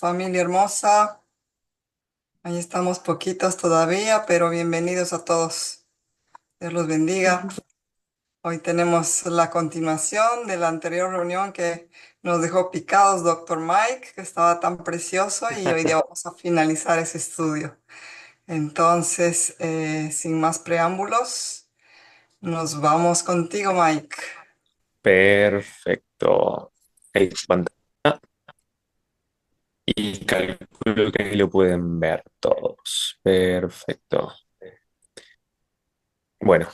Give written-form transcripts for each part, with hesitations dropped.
familia hermosa. Ahí estamos poquitos todavía, pero bienvenidos a todos. Dios los bendiga. Hoy tenemos la continuación de la anterior reunión que nos dejó picados doctor Mike, que estaba tan precioso, y hoy día vamos a finalizar ese estudio. Entonces, sin más preámbulos, nos vamos contigo, Mike. Perfecto. Ahí su pantalla y calculo que ahí lo pueden ver todos. Perfecto. Bueno,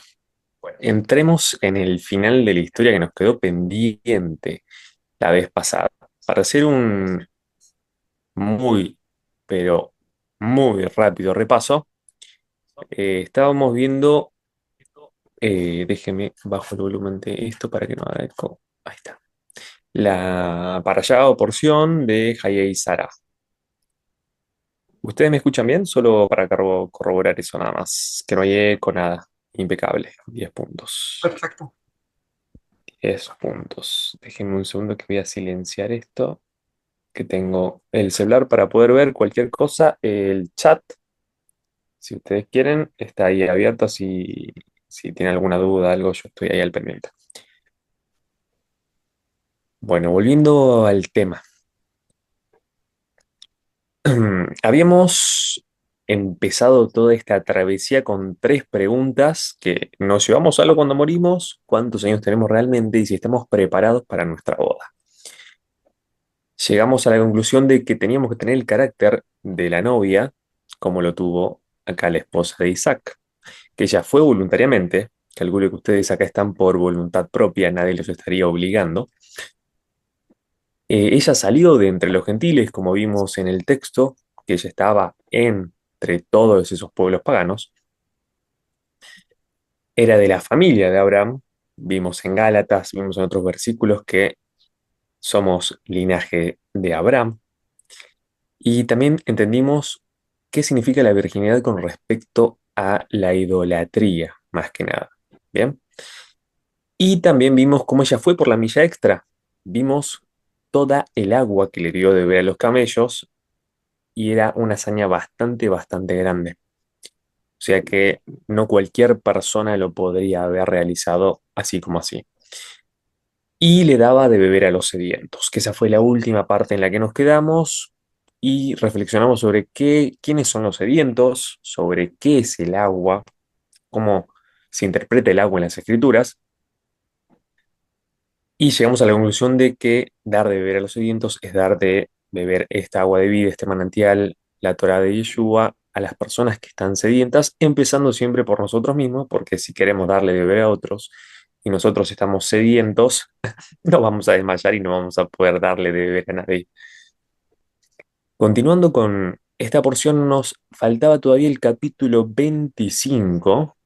entremos en el final de la historia que nos quedó pendiente la vez pasada. Para hacer un muy, pero muy rápido repaso, estábamos viendo, déjeme bajo el volumen de esto para que no haga eco. Ahí está. La para allá porción de Hayei Sara. ¿Ustedes me escuchan bien? Solo para corroborar eso nada más. Que no hay eco, nada. Impecable. 10 puntos. Perfecto. 10 puntos. Déjenme un segundo que voy a silenciar esto. Que tengo el celular para poder ver cualquier cosa. El chat, si ustedes quieren, está ahí abierto. Si tienen alguna duda, algo, yo estoy ahí al pendiente. Bueno, volviendo al tema. Habíamos empezado toda esta travesía con tres preguntas que nos llevamos algo cuando morimos, cuántos años tenemos realmente y si estamos preparados para nuestra boda. Llegamos a la conclusión de que teníamos que tener el carácter de la novia, como lo tuvo acá la esposa de Isaac, que ella fue voluntariamente, calculo que ustedes acá están por voluntad propia, nadie los estaría obligando. Ella salió de entre los gentiles, como vimos en el texto, que ella estaba entre todos esos pueblos paganos, era de la familia de Abraham, vimos en Gálatas, vimos en otros versículos que somos linaje de Abraham, y también entendimos qué significa la virginidad con respecto a la idolatría, más que nada. Bien, y también vimos cómo ella fue por la milla extra, vimos toda el agua que le dio de beber a los camellos y era una hazaña bastante grande. O sea que no cualquier persona lo podría haber realizado así como así. Y le daba de beber a los sedientos, que esa fue la última parte en la que nos quedamos y reflexionamos sobre quiénes son los sedientos, sobre qué es el agua, cómo se interpreta el agua en las escrituras, y llegamos a la conclusión de que dar de beber a los sedientos es dar de beber esta agua de vida, este manantial, la Torá de Yeshua, a las personas que están sedientas, empezando siempre por nosotros mismos, porque si queremos darle de beber a otros y nosotros estamos sedientos, no vamos a desmayar y no vamos a poder darle de beber a nadie. Continuando con esta porción, nos faltaba todavía el capítulo 25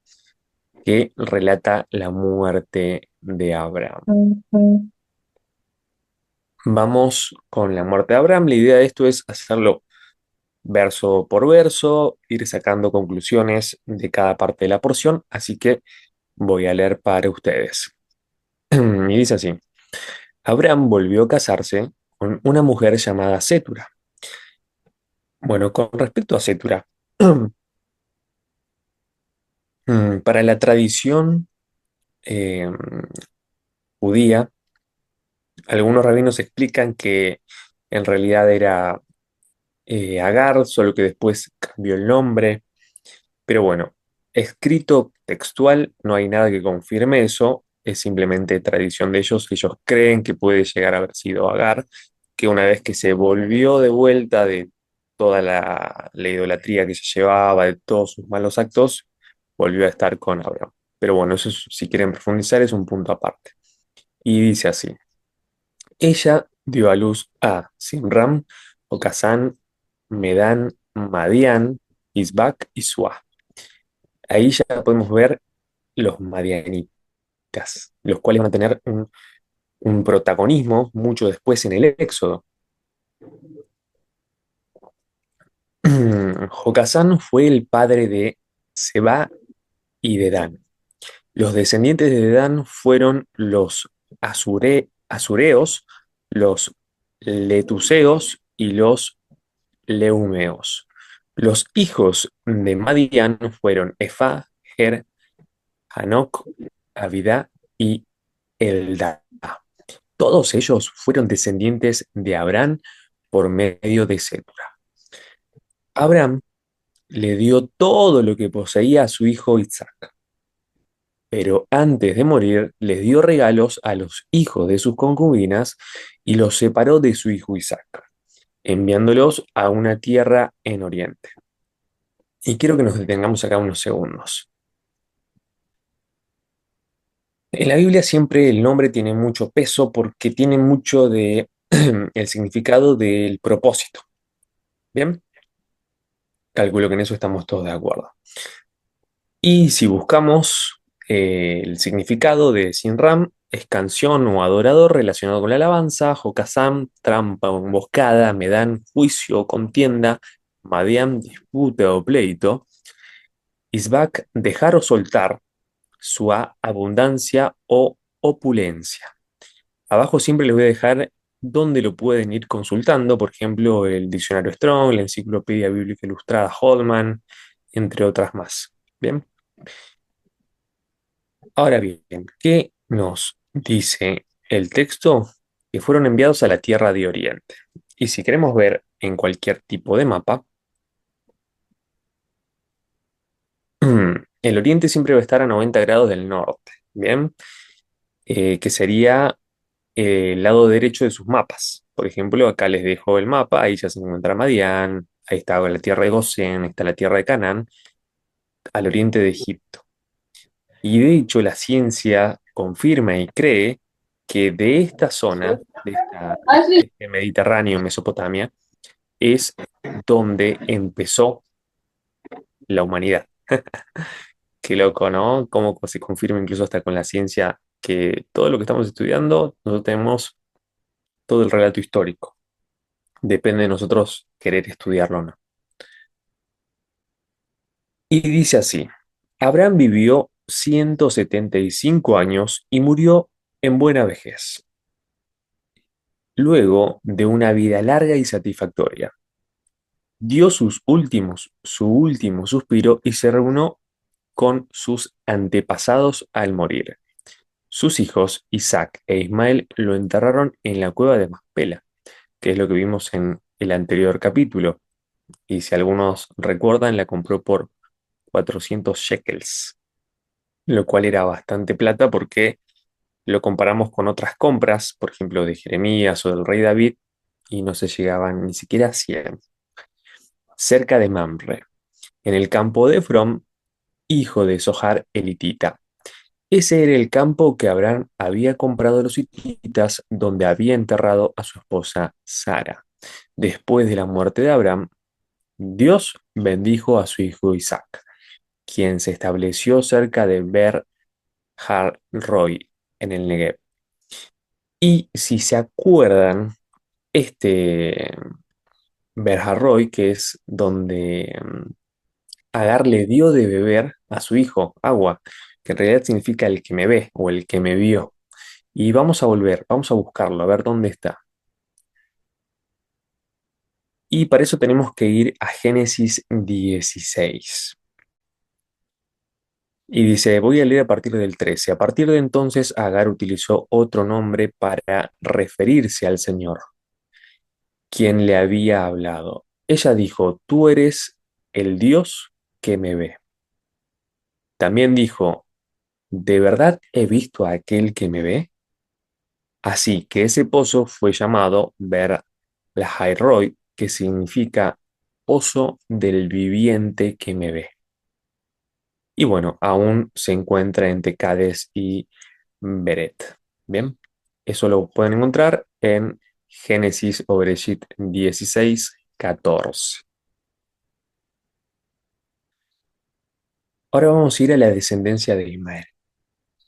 que relata la muerte de Abraham. Vamos con la muerte de Abraham. La idea de esto es hacerlo verso por verso, ir sacando conclusiones de cada parte de la porción, así que voy a leer para ustedes. Y dice así, Abraham volvió a casarse con una mujer llamada Sétura. Bueno, con respecto a Sétura, para la tradición eh, judía, algunos rabinos explican que en realidad era Agar, solo que después cambió el nombre. Pero bueno, escrito textual, no hay nada que confirme eso, es simplemente tradición de ellos. Ellos creen que puede llegar a haber sido Agar, que una vez que se volvió de vuelta de toda la idolatría que se llevaba, de todos sus malos actos, volvió a estar con Abraham. Pero bueno, eso si quieren profundizar es un punto aparte. Y dice así, ella dio a luz a Simram, Ocasán, Medán, Madián, Isbac y Suá. Ahí ya podemos ver los madianitas, los cuales van a tener un protagonismo mucho después en el Éxodo. Jocasán fue el padre de Seba y de Dan. Los descendientes de Dan fueron los asureos, los letuseos y los leumeos. Los hijos de Madián fueron Efá, Ger, Hanoc, Abidá y Eldá. Todos ellos fueron descendientes de Abraham por medio de Setura. Abraham le dio todo lo que poseía a su hijo Isaac, pero antes de morir les dio regalos a los hijos de sus concubinas y los separó de su hijo Isaac, enviándolos a una tierra en Oriente. Y quiero que nos detengamos acá unos segundos. En la Biblia siempre el nombre tiene mucho peso porque tiene mucho de el significado del propósito. Bien, calculo que en eso estamos todos de acuerdo. Y si buscamos el significado de Sinram, es canción o adorador relacionado con la alabanza, Jokasam, trampa o emboscada, Medán, juicio o contienda, Madian, disputa o pleito, Isbak, dejar o soltar, Suá, abundancia o opulencia. Abajo siempre les voy a dejar dónde lo pueden ir consultando, por ejemplo, el diccionario Strong, la enciclopedia bíblica ilustrada Holman, entre otras más. Bien. Ahora bien, ¿qué nos dice el texto? Que fueron enviados a la tierra de Oriente. Y si queremos ver en cualquier tipo de mapa, el Oriente siempre va a estar a 90 grados del norte, ¿bien? Que sería el lado derecho de sus mapas. Por ejemplo, acá les dejo el mapa, ahí ya se encuentra Madián, ahí está la tierra de Gosén, está la tierra de Canaán, al oriente de Egipto. Y de hecho la ciencia confirma y cree que de esta zona, de este Mediterráneo, Mesopotamia, es donde empezó la humanidad. Qué loco, ¿no? Cómo se confirma incluso hasta con la ciencia que todo lo que estamos estudiando, nosotros tenemos todo el relato histórico. Depende de nosotros querer estudiarlo o no. Y dice así, Abraham vivió 175 años y murió en buena vejez, luego de una vida larga y satisfactoria. Dio su último suspiro y se reunió con sus antepasados al morir. Sus hijos, Isaac e Ismael, lo enterraron en la cueva de Macpela, que es lo que vimos en el anterior capítulo. Y si algunos recuerdan, la compró por 400 shekels, lo cual era bastante plata porque lo comparamos con otras compras, por ejemplo, de Jeremías o del rey David, y no se llegaban ni siquiera a 100. Cerca de Mamre, en el campo de Efrón, hijo de Sohar elitita. Ese era el campo que Abraham había comprado a los hititas, donde había enterrado a su esposa Sara. Después de la muerte de Abraham, Dios bendijo a su hijo Isaac, quien se estableció cerca de Ber Har Roy, en el Negev. Y si se acuerdan, este Ber Har Roy, que es donde Agar le dio de beber a su hijo agua, que en realidad significa el que me ve o el que me vio. Y vamos a volver, vamos a buscarlo, a ver dónde está. Y para eso tenemos que ir a Génesis 16. Y dice, voy a leer a partir del 13. A partir de entonces, Agar utilizó otro nombre para referirse al Señor, quien le había hablado. Ella dijo, tú eres el Dios que me ve. También dijo, ¿de verdad he visto a aquel que me ve? Así que ese pozo fue llamado Ber Lahairoi, que significa pozo del viviente que me ve. Y bueno, aún se encuentra entre Cades y Beret. Bien, eso lo pueden encontrar en Génesis o Bereshit 16, 14. Ahora vamos a ir a la descendencia de Ismael.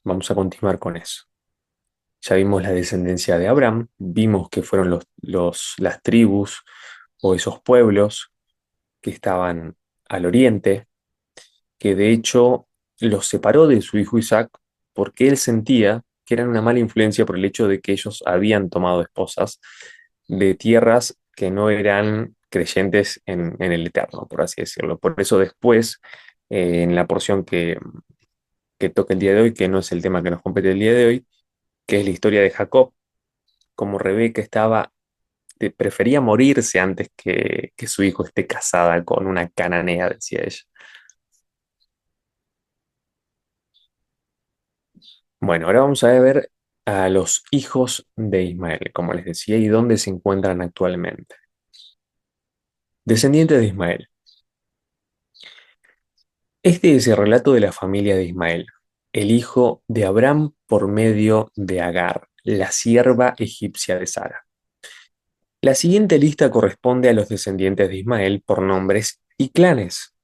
Vamos a continuar con eso. Ya vimos la descendencia de Abraham, vimos que fueron las tribus o esos pueblos que estaban al oriente, que de hecho los separó de su hijo Isaac porque él sentía que eran una mala influencia por el hecho de que ellos habían tomado esposas de tierras que no eran creyentes en el Eterno, por así decirlo. Por eso después, en la porción que toca el día de hoy, que no es el tema que nos compete el día de hoy, que es la historia de Jacob, como Rebeca prefería morirse antes que su hijo esté casada con una cananea, decía ella. Bueno, ahora vamos a ver a los hijos de Ismael, como les decía, y dónde se encuentran actualmente. Descendientes de Ismael. Este es el relato de la familia de Ismael, el hijo de Abraham por medio de Agar, la sierva egipcia de Sara. La siguiente lista corresponde a los descendientes de Ismael por nombres y clanes.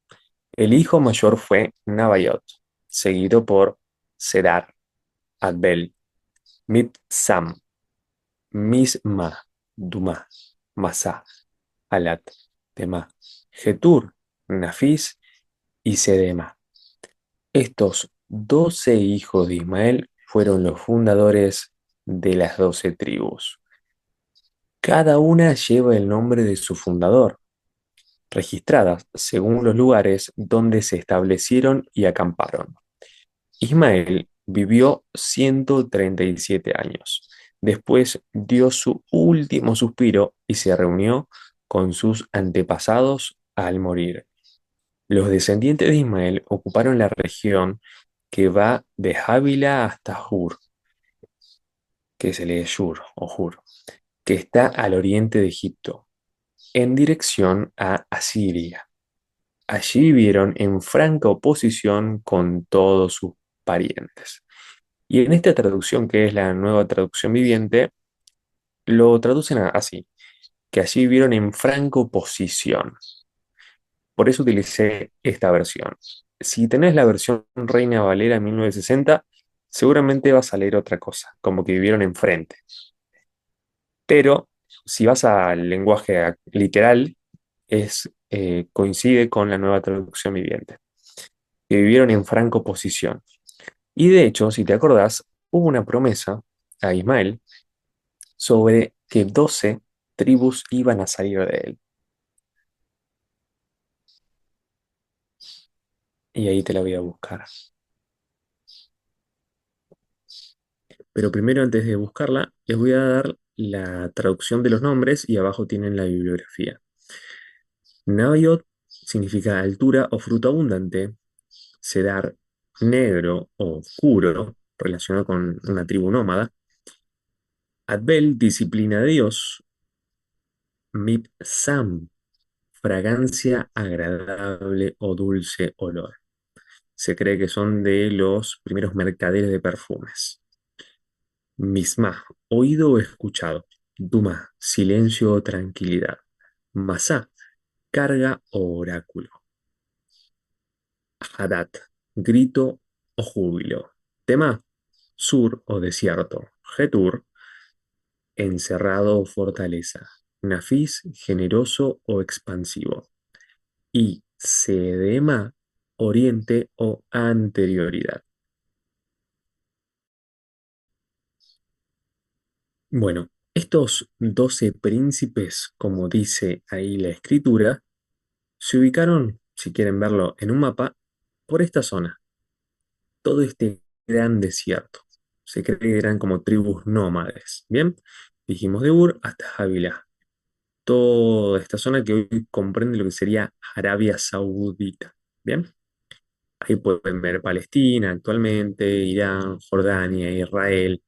El hijo mayor fue Nabaiot, seguido por Sedar, Adbel, Mibsam, Misma, Duma, Masá, Alat, Tema, Getur, Nafis y Sedema. Estos 12 hijos de Ismael fueron los fundadores de las 12 tribus. Cada una lleva el nombre de su fundador, registradas según los lugares donde se establecieron y acamparon. Ismael vivió 137 años. Después dio su último suspiro y se reunió con sus antepasados al morir. Los descendientes de Ismael ocuparon la región que va de Ávila hasta Hur, que se lee Shur o Hur, que está al oriente de Egipto, en dirección a Asiria. Allí vivieron en franca oposición con todos sus parientes. Y en esta traducción, que es la nueva traducción viviente, lo traducen así, que allí vivieron en franca oposición. Por eso utilicé esta versión. Si tenés la versión Reina Valera 1960, seguramente vas a leer otra cosa, como que vivieron enfrente. Pero si vas al lenguaje literal, coincide con la nueva traducción viviente, que vivieron en franca oposición. Y de hecho, si te acordás, hubo una promesa a Ismael sobre que 12 tribus iban a salir de él. Y ahí te la voy a buscar. Pero primero, antes de buscarla, les voy a dar la traducción de los nombres y abajo tienen la bibliografía. Nabayot significa altura o fruto abundante. Cedar, negro o oscuro, relacionado con una tribu nómada. Adbel, disciplina de Dios. Mipsam, fragancia agradable o dulce olor. Se cree que son de los primeros mercaderes de perfumes. Misma, oído o escuchado. Duma, silencio o tranquilidad. Masá, carga o oráculo. Hadat, grito o júbilo. Tema, sur o desierto. Getur, encerrado o fortaleza. Nafis, generoso o expansivo. Y Sedema, oriente o anterioridad. Bueno, estos 12 príncipes, como dice ahí la escritura, se ubicaron, si quieren verlo en un mapa, por esta zona, todo este gran desierto. Se cree que eran como tribus nómades, ¿bien? Dijimos de Ur hasta Ávila, toda esta zona que hoy comprende lo que sería Arabia Saudita, ¿bien? Ahí pueden ver Palestina actualmente, Irán, Jordania, Israel,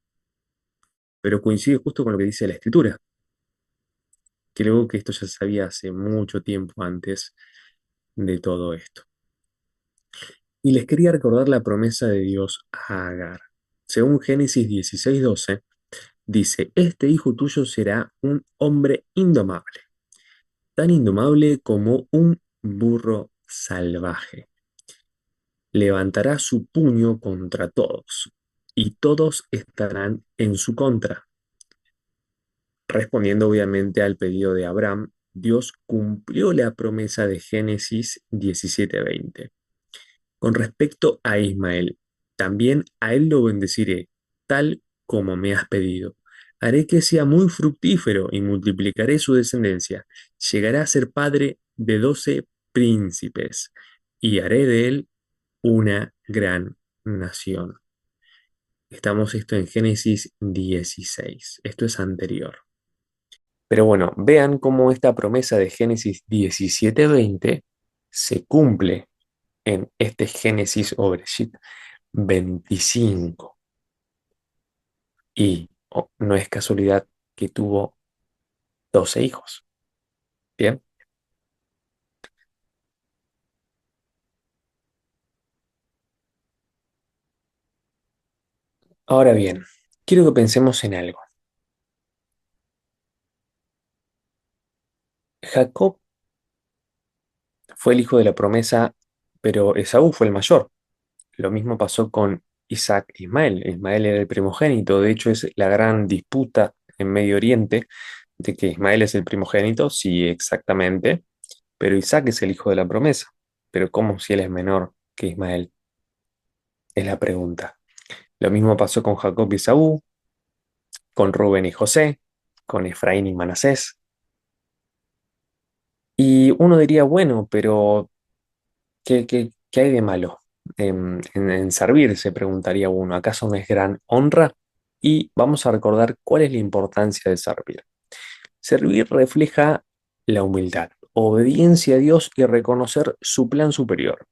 pero coincide justo con lo que dice la escritura, que luego que esto ya se sabía hace mucho tiempo antes de todo esto. Y les quería recordar la promesa de Dios a Agar. Según Génesis 16:12, dice, este hijo tuyo será un hombre indomable, tan indomable como un burro salvaje. Levantará su puño contra todos, y todos estarán en su contra. Respondiendo obviamente al pedido de Abraham, Dios cumplió la promesa de Génesis 17:20. Con respecto a Ismael, también a él lo bendeciré, tal como me has pedido. Haré que sea muy fructífero y multiplicaré su descendencia. Llegará a ser padre de 12 príncipes y haré de él una gran nación. Estamos esto en Génesis 16. Esto es anterior. Pero bueno, vean cómo esta promesa de Génesis 17:20 se cumple en este Génesis o Bereshit 25. Y no es casualidad que tuvo 12 hijos. Bien, ahora bien, quiero que pensemos en algo. Jacob fue el hijo de la promesa, pero Esaú fue el mayor. Lo mismo pasó con Isaac e Ismael. Ismael era el primogénito. De hecho, es la gran disputa en Medio Oriente de que Ismael es el primogénito. Sí, exactamente. Pero Isaac es el hijo de la promesa. Pero ¿cómo si él es menor que Ismael? Es la pregunta. Lo mismo pasó con Jacob y Esaú, con Rubén y José, con Efraín y Manasés. Y uno diría, bueno, pero ¿qué hay de malo en servir? Se preguntaría uno. ¿Acaso no es gran honra? Y vamos a recordar cuál es la importancia de servir. Servir refleja la humildad, obediencia a Dios y reconocer su plan superior.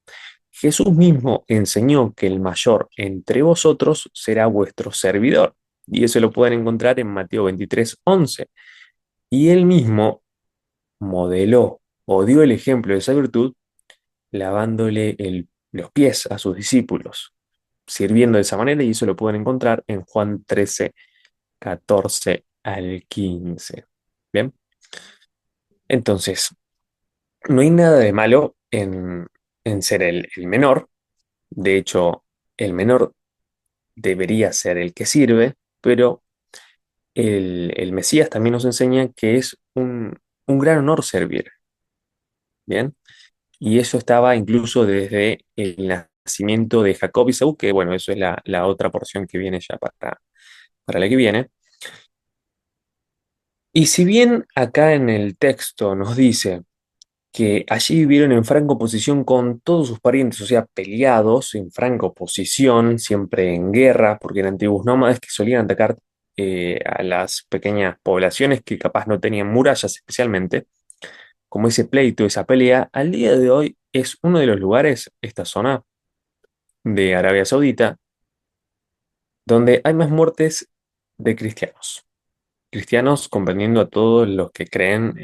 Jesús mismo enseñó que el mayor entre vosotros será vuestro servidor. Y eso lo pueden encontrar en Mateo 23:11. Y él mismo modeló o dio el ejemplo de esa virtud lavándole los pies a sus discípulos, sirviendo de esa manera, y eso lo pueden encontrar en Juan 13:14 al 15. Bien, entonces, no hay nada de malo en ser el menor. De hecho, el menor debería ser el que sirve, pero el Mesías también nos enseña que es un gran honor servir. Bien, y eso estaba incluso desde el nacimiento de Jacob y Esaú, que bueno, eso es la otra porción que viene ya para la que viene. Y si bien acá en el texto nos dice que allí vivieron en franca oposición con todos sus parientes, o sea, peleados en franca oposición, siempre en guerra, porque eran tribus nómadas que solían atacar a las pequeñas poblaciones que capaz no tenían murallas especialmente, como ese pleito, esa pelea, al día de hoy es uno de los lugares, esta zona de Arabia Saudita, donde hay más muertes de cristianos. Cristianos comprendiendo a todos los que creen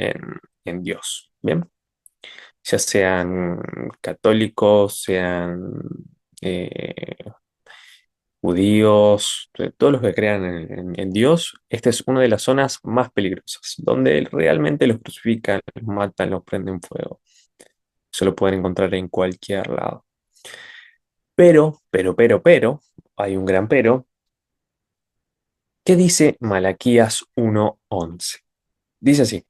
en Dios, ¿bien? Ya sean católicos, sean eh, judíos, todos los que crean en Dios. Esta es una de las zonas más peligrosas, donde realmente los crucifican, los matan, los prenden fuego. Eso lo pueden encontrar en cualquier lado. Pero, hay un gran pero. ¿Qué dice Malaquías 1:11? Dice así: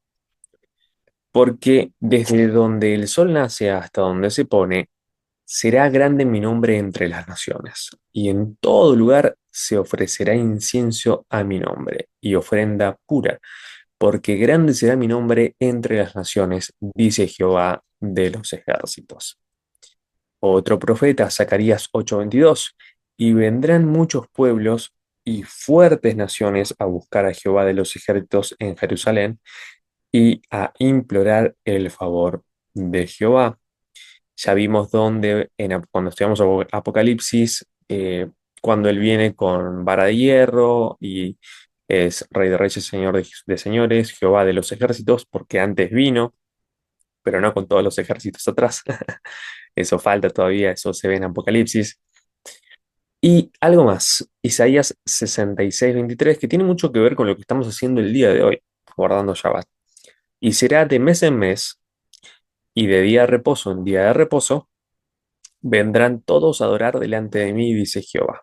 porque desde donde el sol nace hasta donde se pone, será grande mi nombre entre las naciones, y en todo lugar se ofrecerá incienso a mi nombre y ofrenda pura, porque grande será mi nombre entre las naciones, dice Jehová de los ejércitos. Otro profeta, Zacarías 8:22, y vendrán muchos pueblos y fuertes naciones a buscar a Jehová de los ejércitos en Jerusalén y a implorar el favor de Jehová. Ya vimos dónde, cuando estudiamos Apocalipsis, cuando él viene con vara de hierro y es Rey de Reyes, Señor de Señores, Jehová de los ejércitos, porque antes vino, pero no con todos los ejércitos atrás. Eso falta todavía, eso se ve en Apocalipsis. Y algo más, Isaías 66:23, que tiene mucho que ver con lo que estamos haciendo el día de hoy, guardando Shabbat. Y será de mes en mes y de día de reposo en día de reposo, vendrán todos a adorar delante de mí, dice Jehová.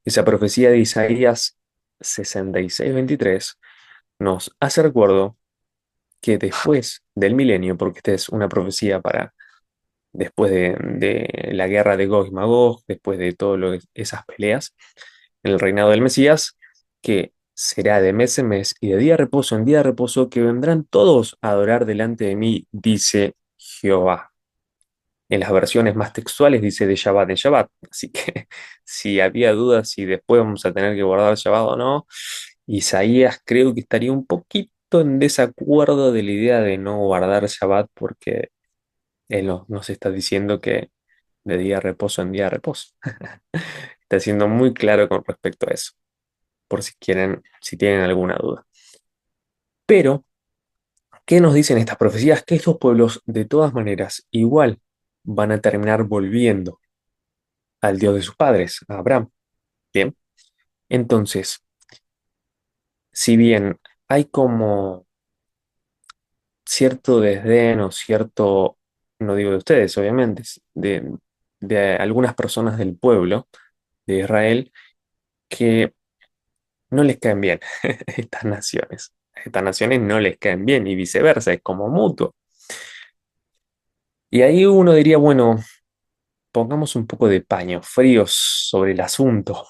Esa profecía de Isaías 66:23 nos hace recuerdo que después del milenio, porque esta es una profecía para después de la guerra de Gog y Magog, después de todas esas peleas, en el reinado del Mesías, que será de mes en mes y de día de reposo en día de reposo que vendrán todos a adorar delante de mí, dice Jehová. En las versiones más textuales dice de Shabbat en Shabbat. Así que si había dudas si después vamos a tener que guardar Shabbat o no, Isaías creo que estaría un poquito en desacuerdo de la idea de no guardar Shabbat porque él nos está diciendo que de día de reposo en día de reposo. Está siendo muy claro con respecto a eso, por si quieren, si tienen alguna duda. Pero, ¿qué nos dicen estas profecías? Que estos pueblos, de todas maneras, igual van a terminar volviendo al Dios de sus padres, a Abraham. Bien, entonces, si bien hay como cierto desdén o cierto, no digo de ustedes, obviamente, de algunas personas del pueblo de Israel que no les caen bien estas naciones. Estas naciones no les caen bien y viceversa, es como mutuo. Y ahí uno diría, bueno, pongamos un poco de paños fríos sobre el asunto.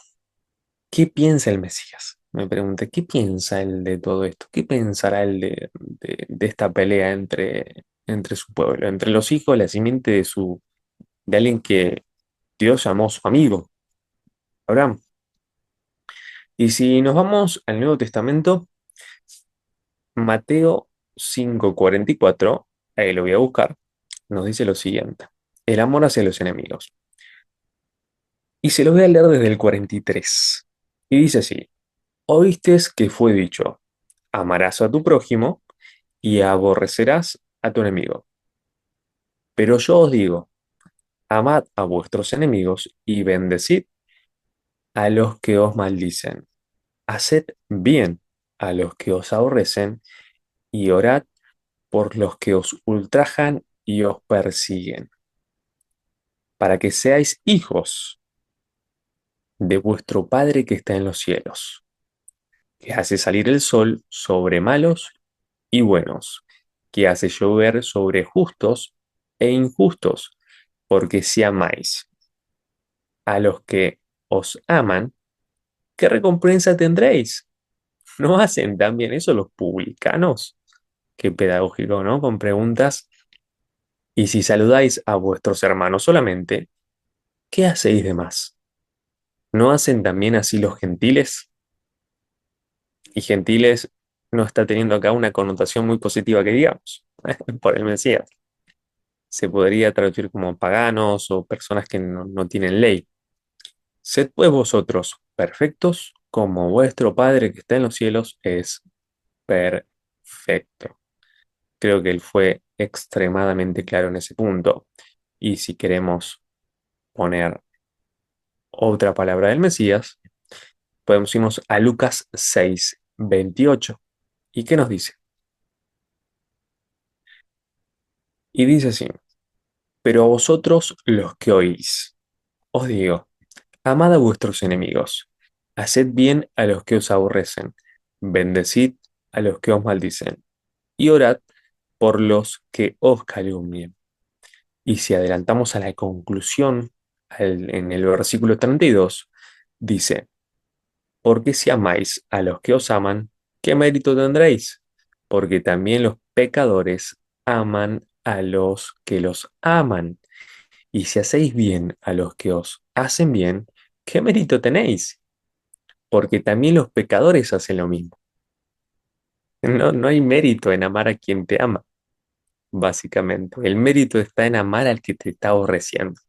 ¿Qué piensa el Mesías? Me pregunté, ¿qué piensa él de todo esto? ¿Qué pensará él de esta pelea entre su pueblo, entre los hijos, la simiente de alguien que Dios llamó su amigo, Abraham? Y si nos vamos al Nuevo Testamento, Mateo 5:44, ahí lo voy a buscar, nos dice lo siguiente, el amor hacia los enemigos. Y se los voy a leer desde el 43. Y dice así, oíste que fue dicho, amarás a tu prójimo y aborrecerás a tu enemigo. Pero yo os digo, amad a vuestros enemigos y bendecid a los que os maldicen. Haced bien a los que os aborrecen y orad por los que os ultrajan y os persiguen, para que seáis hijos de vuestro Padre que está en los cielos, que hace salir el sol sobre malos y buenos, que hace llover sobre justos e injustos, porque si amáis a los que os aman, ¿qué recompensa tendréis? ¿No hacen también eso los publicanos? Qué pedagógico, ¿no? Con preguntas. Y si saludáis a vuestros hermanos solamente, ¿qué hacéis de más? ¿No hacen también así los gentiles? Y gentiles no está teniendo acá una connotación muy positiva que digamos, por el Mesías. Se podría traducir como paganos o personas que no tienen ley. Sed pues vosotros perfectos como vuestro Padre que está en los cielos es perfecto. Creo que él fue extremadamente claro en ese punto. Y si queremos poner otra palabra del Mesías, podemos irnos a Lucas 6:28. ¿Y qué nos dice? Y dice así, pero a vosotros los que oís, os digo, amad a vuestros enemigos, haced bien a los que os aborrecen, bendecid a los que os maldicen, y orad por los que os calumnien. Y si adelantamos a la conclusión, en el versículo 32, dice, porque si amáis a los que os aman, ¿qué mérito tendréis? Porque también los pecadores aman a los que los aman. Y si hacéis bien a los que os hacen bien, ¿qué mérito tenéis? Porque también los pecadores hacen lo mismo. No hay mérito en amar a quien te ama, básicamente. El mérito está en amar al que te está aborreciendo.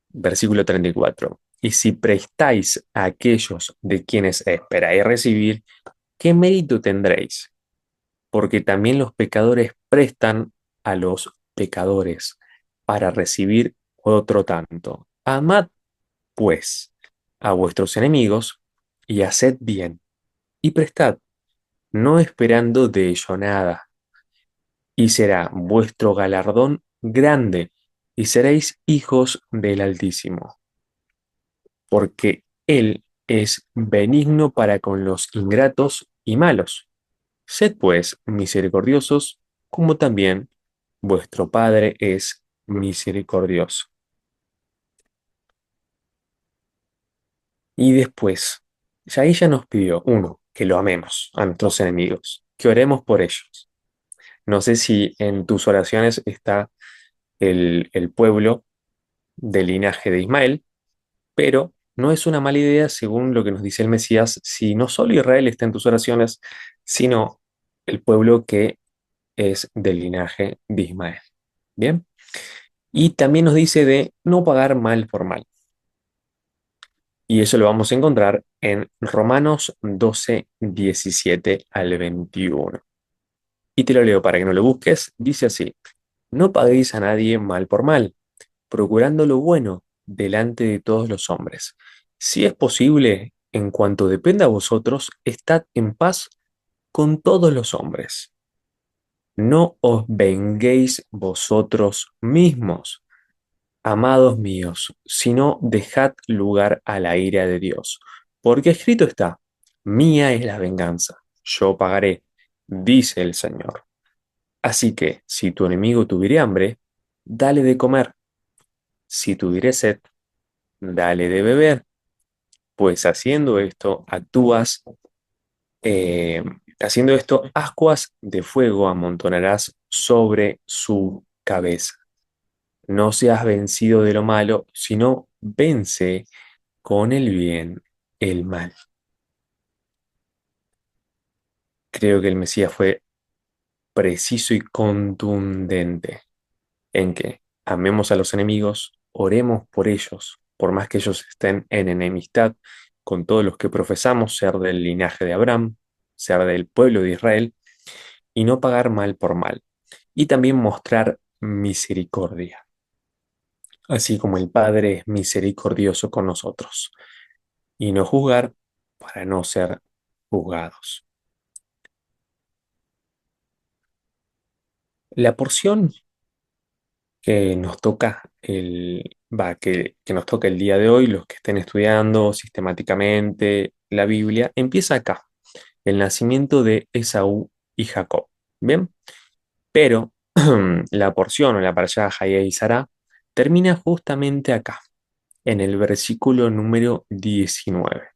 Versículo 34. Y si prestáis a aquellos de quienes esperáis recibir, ¿qué mérito tendréis? Porque también los pecadores prestan a los pecadores para recibir otro tanto. Amad, pues, a vuestros enemigos y haced bien, y prestad, no esperando de ello nada, y será vuestro galardón grande, y seréis hijos del Altísimo, porque Él es benigno para con los ingratos y malos. Sed pues misericordiosos, como también vuestro Padre es misericordioso. Y después, ya ella nos pidió, uno, que lo amemos a nuestros enemigos, que oremos por ellos. No sé si en tus oraciones está el pueblo del linaje de Ismael, pero no es una mala idea, según lo que nos dice el Mesías, si no solo Israel está en tus oraciones, sino el pueblo que es del linaje de Ismael. Bien. Y también nos dice de no pagar mal por mal. Y eso lo vamos a encontrar en Romanos 12, 17 al 21. Y te lo leo para que no lo busques. Dice así: no paguéis a nadie mal por mal, procurando lo bueno delante de todos los hombres. Si es posible, en cuanto dependa de vosotros, estad en paz con todos los hombres. No os venguéis vosotros mismos, amados míos, sino dejad lugar a la ira de Dios. Porque escrito está: mía es la venganza, yo pagaré, dice el Señor. Así que, si tu enemigo tuviere hambre, dale de comer. Si tuviere sed, dale de beber. Pues eh, haciendo esto, ascuas de fuego amontonarás sobre su cabeza. No seas vencido de lo malo, sino vence con el bien el mal. Creo que el Mesías fue preciso y contundente en que amemos a los enemigos, oremos por ellos, por más que ellos estén en enemistad con todos los que profesamos ser del linaje de Abraham, ser del pueblo de Israel, y no pagar mal por mal. Y también mostrar misericordia, así como el Padre es misericordioso con nosotros, y no juzgar para no ser juzgados. La porción que nos toca que nos toca el día de hoy, los que estén estudiando sistemáticamente la Biblia, empieza acá, el nacimiento de Esaú y Jacob. Bien, pero la porción o la parashá Hayé y Sará termina justamente acá, en el versículo número 19,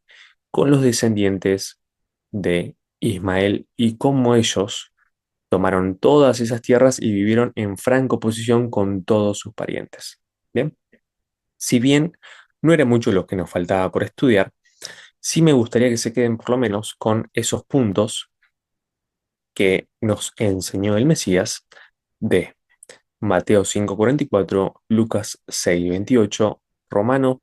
con los descendientes de Ismael y cómo ellos tomaron todas esas tierras y vivieron en franca oposición con todos sus parientes. Bien, si bien no era mucho lo que nos faltaba por estudiar, sí me gustaría que se queden por lo menos con esos puntos que nos enseñó el Mesías de Mateo 5:44, Lucas 6:28, Romanos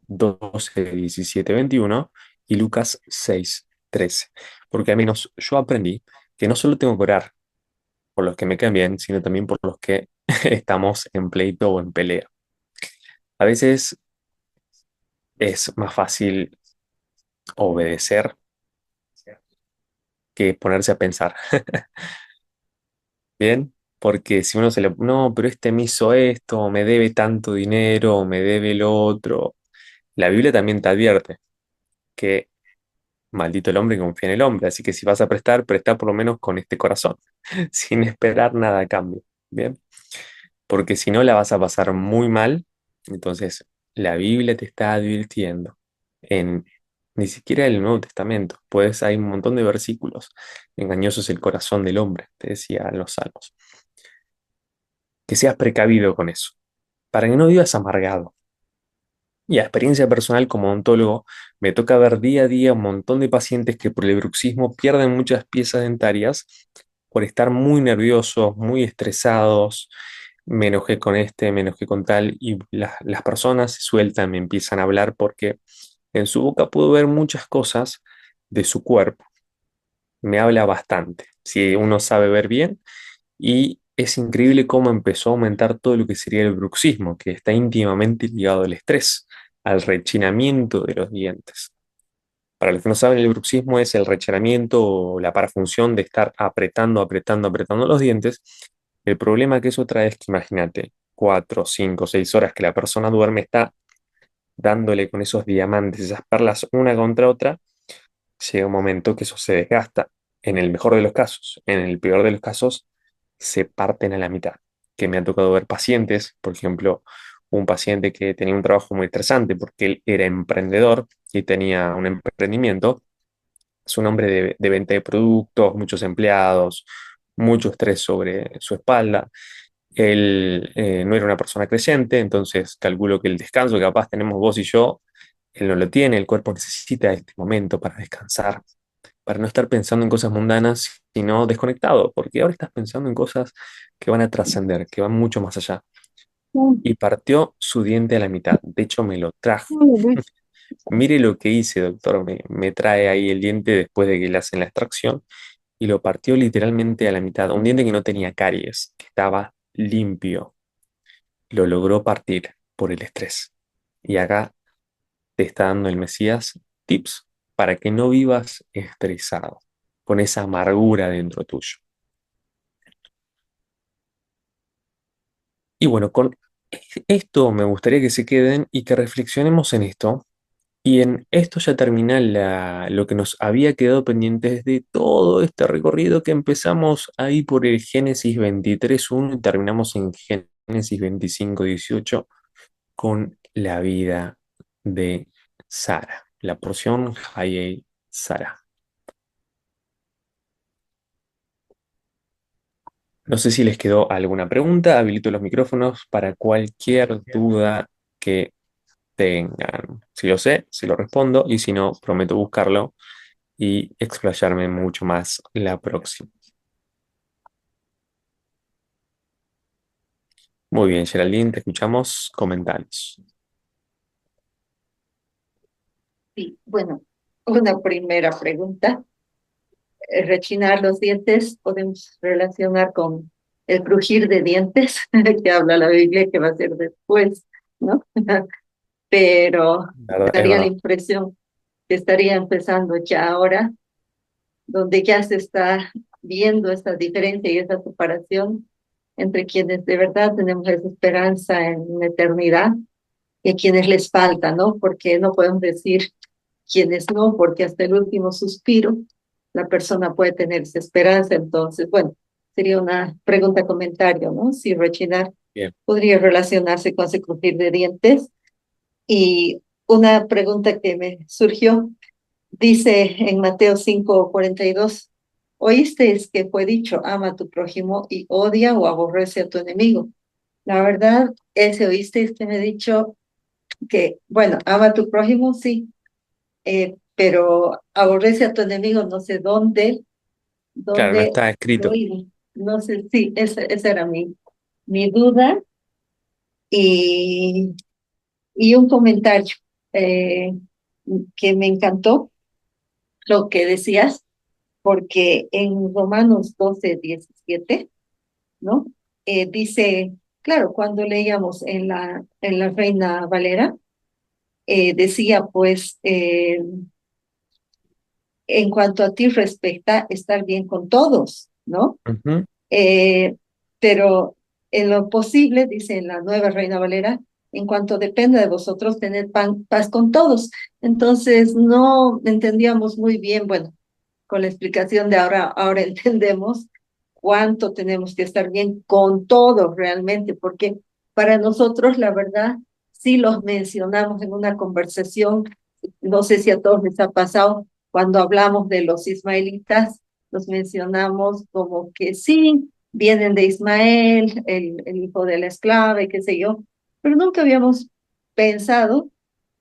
12:17-21 y Lucas 6:13. Porque al menos yo aprendí que no solo tengo que orar por los que me caen bien, sino también por los que estamos en pleito o en pelea. A veces es más fácil obedecer que ponerse a pensar, ¿bien? Porque si uno no, pero este me hizo esto, o me debe tanto dinero, o me debe lo otro. La Biblia también te advierte que maldito el hombre que confía en el hombre, así que si vas a prestar, presta por lo menos con este corazón, sin esperar nada a cambio, ¿bien? Porque si no la vas a pasar muy mal. Entonces, la Biblia te está advirtiendo en ni siquiera el Nuevo Testamento, pues hay un montón de versículos. Engañoso es el corazón del hombre, te decía en los Salmos. Que seas precavido con eso, para que no vivas amargado. Y a experiencia personal como odontólogo, me toca ver día a día un montón de pacientes que por el bruxismo pierden muchas piezas dentarias por estar muy nerviosos, muy estresados. Me enojé con este, me enojé con tal, y las personas se sueltan, me empiezan a hablar porque en su boca puedo ver muchas cosas de su cuerpo. Me habla bastante. Si uno sabe ver bien, y es increíble cómo empezó a aumentar todo lo que sería el bruxismo, que está íntimamente ligado al estrés, al rechinamiento de los dientes. Para los que no saben, el bruxismo es el rechinamiento o la parafunción de estar apretando, apretando, apretando los dientes. El problema que eso trae es que imagínate, 4, 5, 6 horas que la persona duerme, está dándole con esos diamantes, esas perlas una contra otra. Llega un momento que eso se desgasta, en el mejor de los casos. En el peor de los casos, se parten a la mitad. Que me ha tocado ver pacientes, por ejemplo, un paciente que tenía un trabajo muy estresante porque él era emprendedor y tenía un emprendimiento. Es un hombre de venta de productos, muchos empleados, mucho estrés sobre su espalda. Él no era una persona creyente, entonces calculo que el descanso que capaz tenemos vos y yo, él no lo tiene, el cuerpo necesita este momento para descansar, para no estar pensando en cosas mundanas, sino desconectado, porque ahora estás pensando en cosas que van a trascender, que van mucho más allá. Y partió su diente a la mitad, de hecho me lo trajo. Mire lo que hice, doctor, me trae ahí el diente después de que le hacen la extracción y lo partió literalmente a la mitad, un diente que no tenía caries, que estaba limpio, lo logró partir por el estrés. Y acá te está dando el Mesías tips para que no vivas estresado, con esa amargura dentro tuyo. Y bueno, con esto me gustaría que se queden y que reflexionemos en esto. Y en esto ya termina lo que nos había quedado pendiente desde todo este recorrido que empezamos ahí por el Génesis 23.1 y terminamos en Génesis 25.18 con la vida de Sara, la porción Hayei Sara. No sé si les quedó alguna pregunta, habilito los micrófonos para cualquier duda que tengan. Si lo sé, si lo respondo y si no, prometo buscarlo y explayarme mucho más la próxima. Muy bien, Geraldine, te escuchamos. Comentarios. Sí, bueno, una primera pregunta. Rechinar los dientes podemos relacionar con el crujir de dientes que habla la Biblia que va a ser después, ¿no? Pero Es daría la verdad. impresión que estaría empezando ya ahora, donde ya se está viendo esta diferencia y esa separación entre quienes de verdad tenemos esa esperanza en la eternidad y a quienes les falta, ¿no? Porque no podemos decir quienes no, porque hasta el último suspiro la persona puede tener esa esperanza. Entonces, bueno, sería una pregunta comentario, ¿no? Si rechinar Bien. podría relacionarse con ese crujir de dientes. Y una pregunta que me surgió, dice en Mateo 5:42, oísteis que fue dicho, ama a tu prójimo y odia o aborrece a tu enemigo. La verdad, ese oísteis que me he dicho que, bueno, ama a tu prójimo, sí, pero aborrece a tu enemigo, no sé Claro, no dónde está lo escrito. oí. No sé, sí, esa era mi duda. Y, y un comentario eh, que me encantó lo que decías, porque en Romanos 12:17, ¿no? Dice, claro, cuando leíamos en la Reina Valera, decía pues, en cuanto a ti respecta estar bien con todos, ¿no? Ujú. Eh, pero en lo posible, dice en la Nueva Reina Valera, en cuanto dependa de vosotros, tener paz con todos. Entonces, no entendíamos muy bien, bueno, con la explicación de ahora entendemos cuánto tenemos que estar bien con todos realmente, porque para nosotros, la verdad, sí los mencionamos en una conversación, no sé si a todos les ha pasado, cuando hablamos de los ismaelitas, los mencionamos como que sí, vienen de Ismael, el hijo de la esclava y qué sé yo, pero nunca habíamos pensado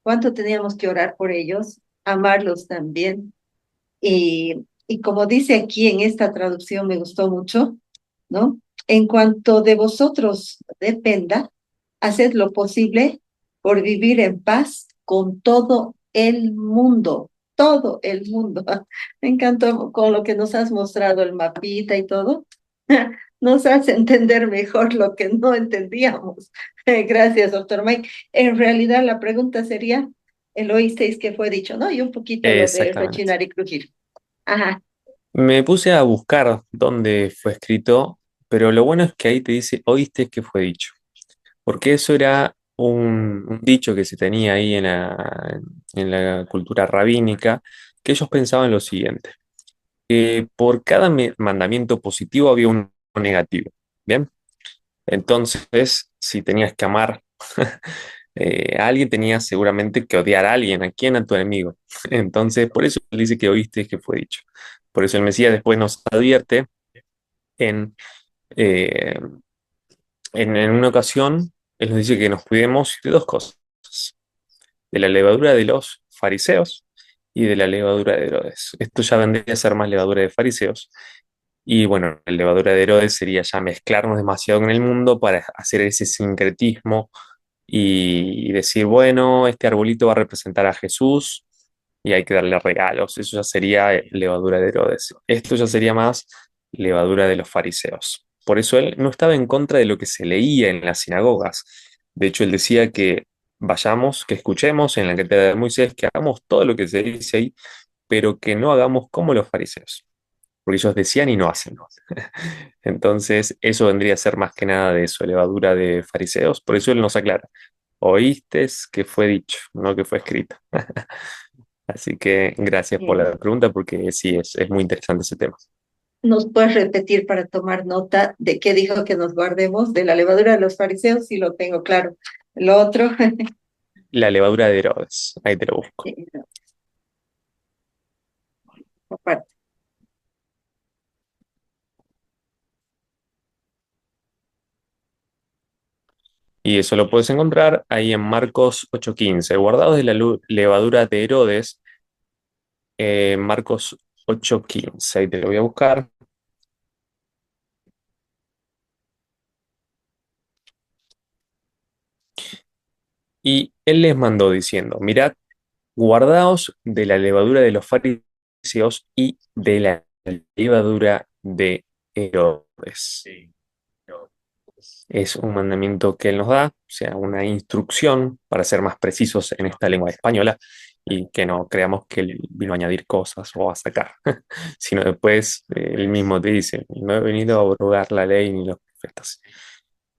cuánto teníamos que orar por ellos, amarlos también. Y como dice aquí en esta traducción, me gustó mucho, ¿no? En cuanto de vosotros dependa, haced lo posible por vivir en paz con todo el mundo. Me encantó con lo que nos has mostrado el mapita y todo. Nos hace entender mejor lo que no entendíamos. Gracias, doctor Mike. En realidad la pregunta sería, ¿lo oísteis que fue dicho, no? Y un poquito lo de Exactamente. rechinar y crujir. Ajá, Me puse a buscar dónde fue escrito, pero lo bueno es que ahí te dice, oíste que fue dicho. Porque eso era un dicho que se tenía ahí en la cultura rabínica, que ellos pensaban lo siguiente, que por cada mandamiento positivo había uno negativo. Bien, entonces, si tenías que amar Alguien tenía seguramente que odiar a alguien, ¿a quién? A tu enemigo. Entonces, por eso él dice que oíste que fue dicho. Por eso el Mesías después nos advierte en, eh, en una ocasión, él nos dice que nos cuidemos de dos cosas, de la levadura de los fariseos y de la levadura de Herodes. Esto ya vendría a ser más levadura de fariseos. Y bueno, la levadura de Herodes sería ya mezclarnos demasiado con el mundo para hacer ese sincretismo y decir, bueno, este arbolito va a representar a Jesús y hay que darle regalos. Eso ya sería levadura de Herodes. Esto ya sería más levadura de los fariseos. Por eso él no estaba en contra de lo que se leía en las sinagogas. De hecho, él decía que vayamos, que escuchemos en la cátedra de Moisés, que hagamos todo lo que se dice ahí, pero que no hagamos como los fariseos. Porque ellos decían y no hacen. Entonces, eso vendría a ser más que nada de eso, levadura de fariseos. Por eso él nos aclara. Oíste que fue dicho, no que fue escrito. Así que gracias por Eh, la pregunta porque sí, es muy interesante ese tema. ¿Nos puedes repetir para tomar nota de qué dijo que nos guardemos? De la levadura de los fariseos, sí lo tengo claro. Lo otro, La levadura de Herodes, ahí te lo busco. no, aparte. Y eso lo puedes encontrar ahí en Marcos 8:15. Guardados de la levadura de Herodes, Marcos 8:15. Ahí te lo voy a buscar. Y él les mandó diciendo, mirad, guardaos de la levadura de los fariseos y de la levadura de Herodes. Es un mandamiento que él nos da, o sea, una instrucción para ser más precisos en esta lengua española y que no creamos que él vino a añadir cosas o a sacar, sino después él mismo te dice, no he venido a abrogar la ley ni los profetas.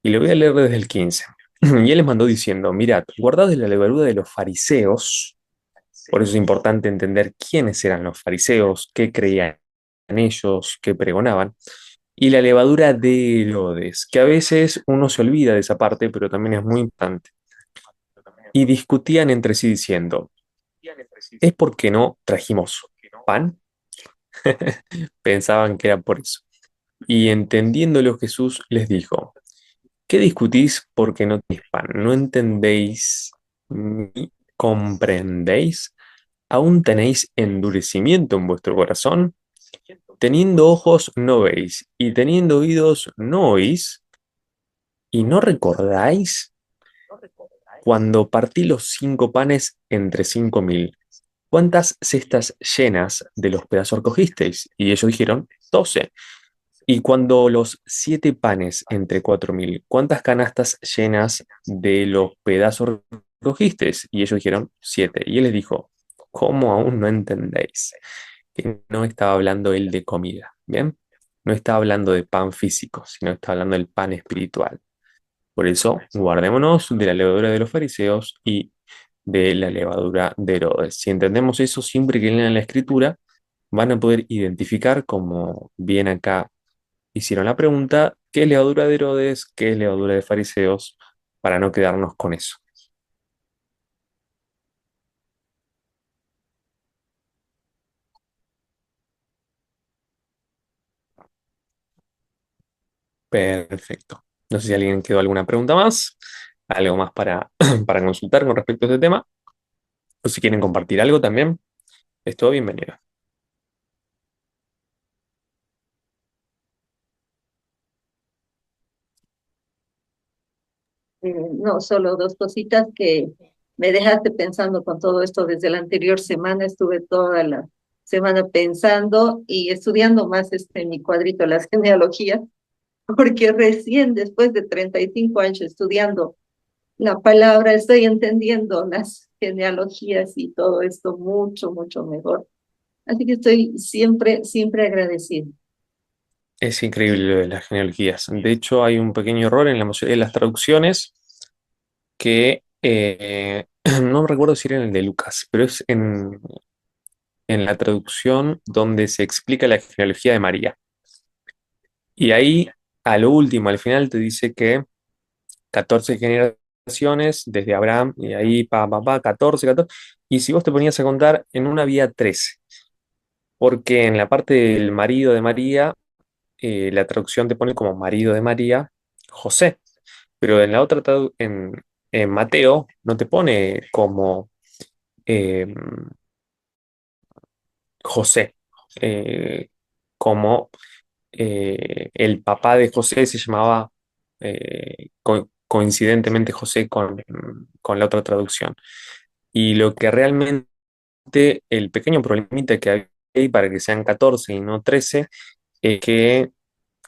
Y le voy a leer desde el 15. Y él les mandó diciendo, mirad, guardad de la levadura de los fariseos. Por eso es importante entender quiénes eran los fariseos, qué creían ellos, qué pregonaban. Y la levadura de Herodes, que a veces uno se olvida de esa parte, pero también es muy importante. Y discutían entre sí diciendo, ¿es porque no trajimos pan? Pensaban que era por eso. Y entendiéndolo Jesús les dijo, ¿qué discutís porque no tenéis pan? ¿No entendéis ni comprendéis? ¿Aún tenéis endurecimiento en vuestro corazón? Teniendo ojos no veis, y teniendo oídos no oís, y no recordáis cuando partí los 5 panes entre 5.000. ¿Cuántas cestas llenas de los pedazos recogisteis? Y ellos dijeron, 12. Y cuando los 7 panes entre 4.000, ¿cuántas canastas llenas de los pedazos recogisteis? Y ellos dijeron, 7. Y él les dijo, ¿cómo aún no entendéis? Que no estaba hablando él de comida, ¿bien? No estaba hablando de pan físico, sino estaba hablando del pan espiritual. Por eso, guardémonos de la levadura de los fariseos y de la levadura de Herodes. Si entendemos eso, siempre que lean la escritura, van a poder identificar, como bien acá hicieron la pregunta, qué es levadura de Herodes, qué es levadura de fariseos, para no quedarnos con eso. Perfecto. No sé si alguien quedó alguna pregunta más, algo más para, para consultar con respecto a este tema, o si quieren compartir algo también, es todo bienvenido. No, solo dos cositas que me dejaste pensando con todo esto desde la anterior semana. Estuve toda la semana pensando y estudiando más en mi cuadrito las genealogías, porque recién después de 35 años estudiando la palabra estoy entendiendo las genealogías y todo esto mucho, mucho mejor. Así que estoy siempre, siempre agradecida. Es increíble lo de las genealogías. De hecho, hay un pequeño error en la mayoría de las traducciones que no me recuerdo si era en el de Lucas, pero es en la traducción donde se explica la genealogía de María. Y ahí, a lo último, al final, te dice que 14 generaciones, desde Abraham, y ahí, 14, 14, y si vos te ponías a contar, en una había 13, porque en la parte del marido de María, la traducción te pone como marido de María, José, pero en la otra, en Mateo, no te pone como eh, José, eh, como el papá de José se llamaba coincidentemente José con la otra traducción. Y lo que realmente, el pequeño problemita que hay ahí para que sean 14 y no 13, es que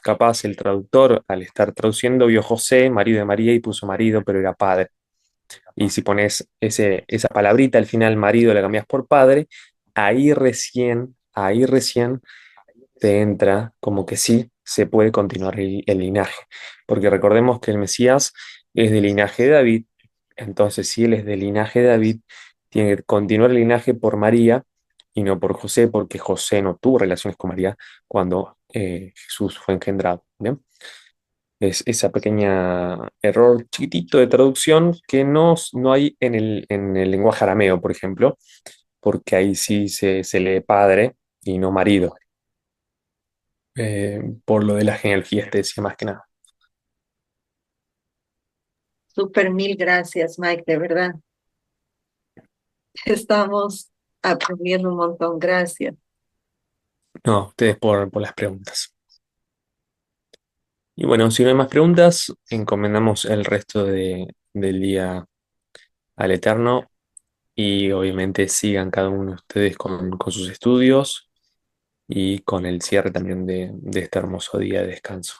capaz el traductor, al estar traduciendo, vio José, marido de María, y puso marido, pero era padre. Y si pones esa palabrita al final, marido, la cambias por padre, ahí recién te entra como que sí se puede continuar el linaje. Porque recordemos que el Mesías es del linaje de David, entonces si él es del linaje de David, tiene que continuar el linaje por María y no por José, porque José no tuvo relaciones con María cuando Jesús fue engendrado. ¿Bien? Es esa pequeña error chiquitito de traducción que no hay en el lenguaje arameo, por ejemplo, porque ahí sí se lee padre y no marido, por lo de la genealogía decía más que nada. Súper, mil gracias, Mike, de verdad. Estamos aprendiendo un montón, gracias. No, ustedes por las preguntas. Y bueno, si no hay más preguntas, encomendamos el resto del día al Eterno y obviamente sigan cada uno de ustedes con sus estudios y con el cierre también de este hermoso día de descanso.